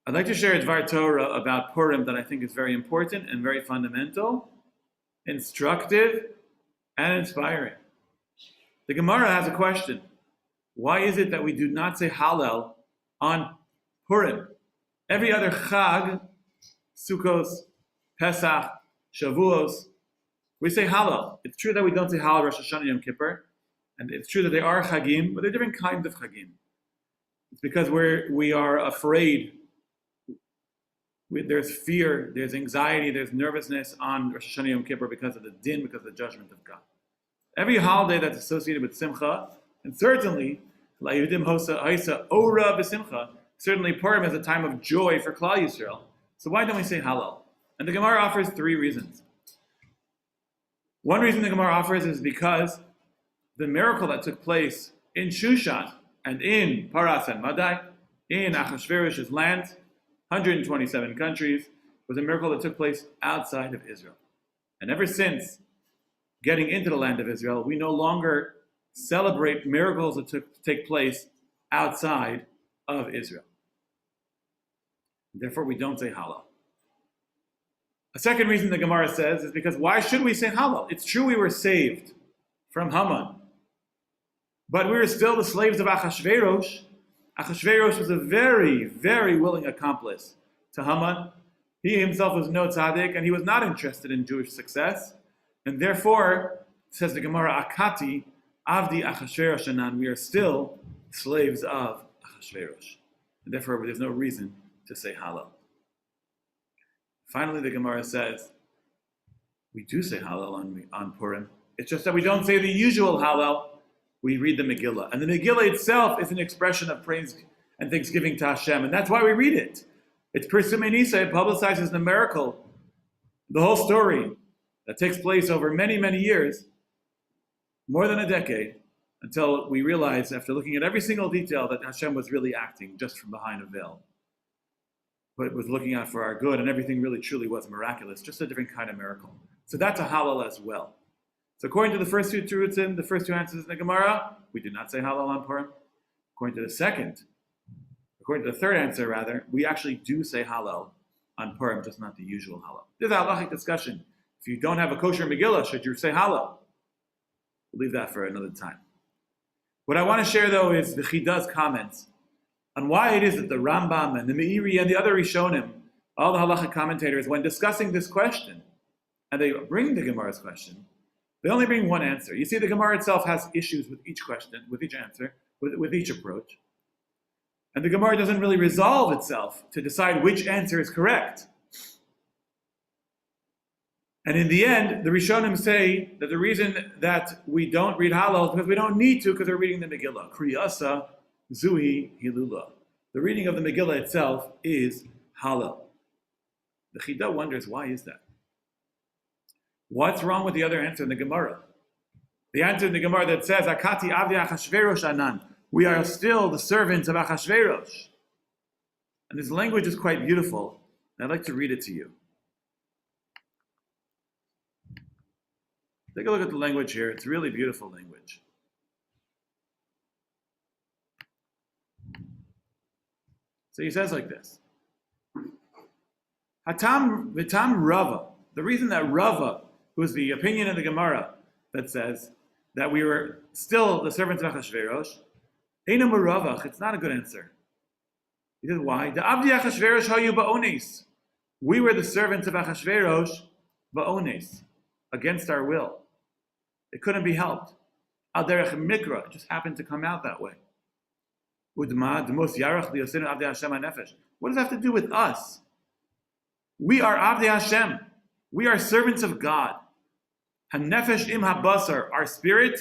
I'd like to share a Dvar Torah about Purim that I think is very important and very fundamental, instructive, and inspiring. The Gemara has a question. Why is it that we do not say Hallel on Purim? Every other Chag, Sukkos, Pesach, Shavuos, we say Hallel. It's true that we don't say Hallel Rosh Hashanah Yom Kippur, and it's true that they are Chagim, but they're different kinds of Chagim. It's because we are afraid. There's fear, there's anxiety, there's nervousness on Rosh Hashanah Yom Kippur because of the din, because of the judgment of God. Every holiday that's associated with Simcha, and certainly, La'yudim Hosa Haisa Ora B'Simcha, certainly Purim is a time of joy for Klal Yisrael. So why don't we say Hallel? And the Gemara offers three reasons. One reason the Gemara offers is because the miracle that took place in Shushan and in Paras and Madai, in Achashverosh's land, 127 countries, was a miracle that took place outside of Israel. And ever since getting into the land of Israel, we no longer celebrate miracles that take place outside of Israel. Therefore, we don't say Hallel. A second reason the Gemara says is because why should we say Hallel? It's true we were saved from Haman, but we were still the slaves of Achashverosh. Achashverosh was a very, very willing accomplice to Haman. He himself was no tzaddik, and he was not interested in Jewish success. And therefore, says the Gemara, Akati, Avdi Achashverosh Anan, we are still slaves of Achashverosh. And therefore, there's no reason to say Hallel. Finally, the Gemara says, we do say Hallel on Purim. It's just that we don't say the usual Hallel. We read the Megillah. And the Megillah itself is an expression of praise and thanksgiving to Hashem. And that's why we read it. It's Pirsumei Nisa. It publicizes the miracle, the whole story that takes place over many, many years, more than a decade, until we realize, after looking at every single detail, that Hashem was really acting just from behind a veil. But was looking out for our good, and everything really truly was miraculous, just a different kind of miracle. So that's a Hallel as well. So according to the first two terutzim, the first two answers in the Gemara, we do not say Hallel on Purim. According to the third answer rather, we actually do say Hallel on Purim, just not the usual Hallel. There's a halachic discussion. If you don't have a kosher Megillah, should you say Hallel? We'll leave that for another time. What I want to share though is the Chida's comments on why it is that the Rambam and the Meiri and the other Rishonim, all the halachic commentators, when discussing this question, and they bring the Gemara's question, they only bring one answer. You see, the Gemara itself has issues with each question, with each answer, with each approach. And the Gemara doesn't really resolve itself to decide which answer is correct. And in the end, the Rishonim say that the reason that we don't read Hallel is because we don't need to, because we're reading the Megillah. Kriyasa Zuhi Hilula. The reading of the Megillah itself is Hallel. The Chida wonders, why is that? What's wrong with the other answer in the Gemara? The answer in the Gemara that says, Akati Avdi Achashverosh Anan. We are still the servants of Achashverosh. And this language is quite beautiful, and I'd like to read it to you. Take a look at the language here. It's really beautiful language. So he says like this. Hatam Vitam Rava. The reason that Rava, who is the opinion of the Gemara that says that we were still the servants of Achashverosh, Eina Maravach, it's not a good answer. He says, why? The Avdi Achashverosh hayu ba'ones. We were the servants of Achashverosh ba'ones, against our will. It couldn't be helped. Al derech mikra, it just happened to come out that way. Udma demos yarach liyosenu Avdi Hashem hanefesh. What does that have to do with us? We are Avdi Hashem. We are servants of God. Hanefesh im habasar, our spirit,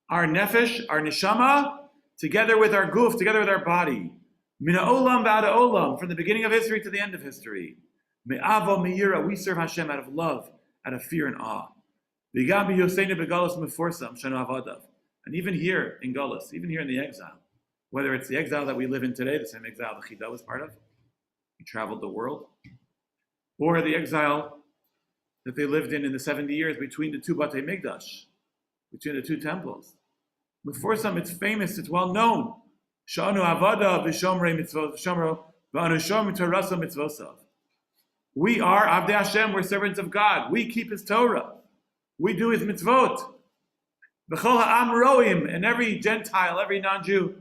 our nefesh, our neshama, together with our guf, together with our body. Mina olam ba'da olam, from the beginning of history to the end of history. Me'avo me'yira, we serve Hashem out of love, out of fear and awe. V'gam b'yoseinu begalus meforsam shanu avadav. And even here in Galus, even here in the exile, whether it's the exile that we live in today, the same exile the Chida was part of, he traveled the world, or the exile that they lived in the 70 years between the two Batei Migdash, between the two temples. Before some, it's famous, it's well known. Shanu avada v'shomrei mitzvot v'shomro V'anu shomim Torasa mitzvosav. We are Avdei Hashem, we're servants of God. We keep His Torah. We do His mitzvot. V'chol ha'am roim, and every Gentile, every non-Jew,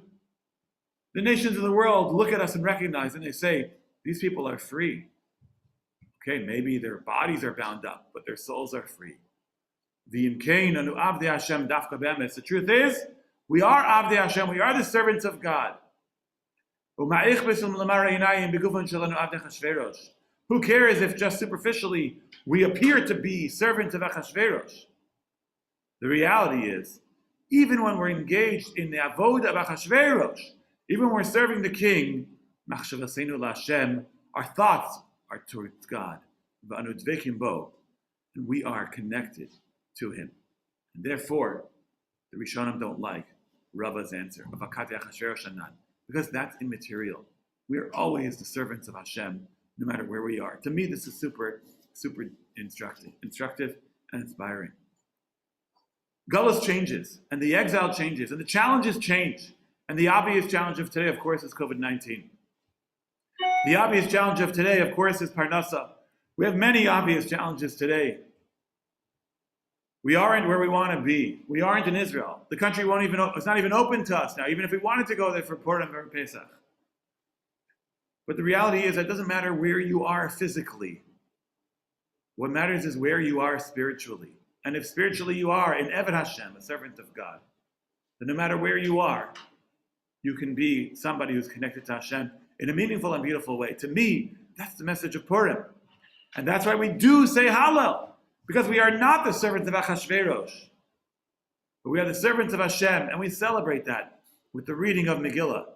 the nations of the world look at us and recognize, and they say, these people are free. Okay, maybe their bodies are bound up, but their souls are free. The truth is, we are Avdei Hashem, we are the servants of God. Who cares if just superficially we appear to be servants of Achashverosh? The reality is, even when we're engaged in the avodah of Achashverosh, even when we're serving the king, our thoughts are towards God. And we are connected to Him. And therefore, the Rishonim don't like Rava's answer, because that's immaterial. We are always the servants of Hashem, no matter where we are. To me, this is super instructive and inspiring. Gullus changes, and the exile changes, and the challenges change. And the obvious challenge of today, of course, is COVID-19. The obvious challenge of today, of course, is Parnasa. We have many obvious challenges today. We aren't where we want to be. We aren't in Israel. The country it's not even open to us now, even if we wanted to go there for Purim Vort Pesach. But the reality is that it doesn't matter where you are physically. What matters is where you are spiritually. And if spiritually you are an Eved Hashem, a servant of God, then no matter where you are, you can be somebody who's connected to Hashem in a meaningful and beautiful way. To me, that's the message of Purim. And that's why we do say Hallel. Because we are not the servants of Achashverosh, but we are the servants of Hashem, and we celebrate that with the reading of Megillah.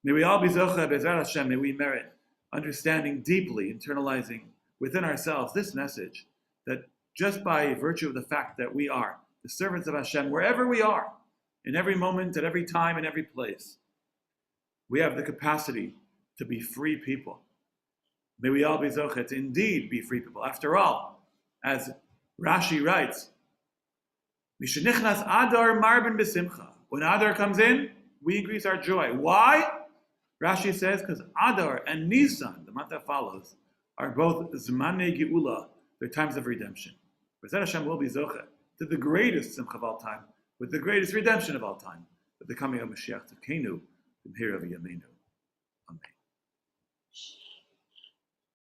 May we all be Zocha Be'ezrat Hashem, may we merit understanding deeply, internalizing within ourselves this message, that just by virtue of the fact that we are the servants of Hashem, wherever we are, in every moment, at every time, in every place, we have the capacity to be free people. May we all be Zocha to indeed be free people. After all, as Rashi writes, Mishenichnas Adar Marbin B'Simcha. When Adar comes in, we increase our joy. Why? Rashi says, because Adar and Nisan, the month that follows, are both Zmanei Geula, they're times of redemption. B'ezrat Hashem will be Zocha to the greatest Simcha of all time, with the greatest redemption of all time, with the coming of Mashiach Tzidkenu, the B'mehira V'yameinu.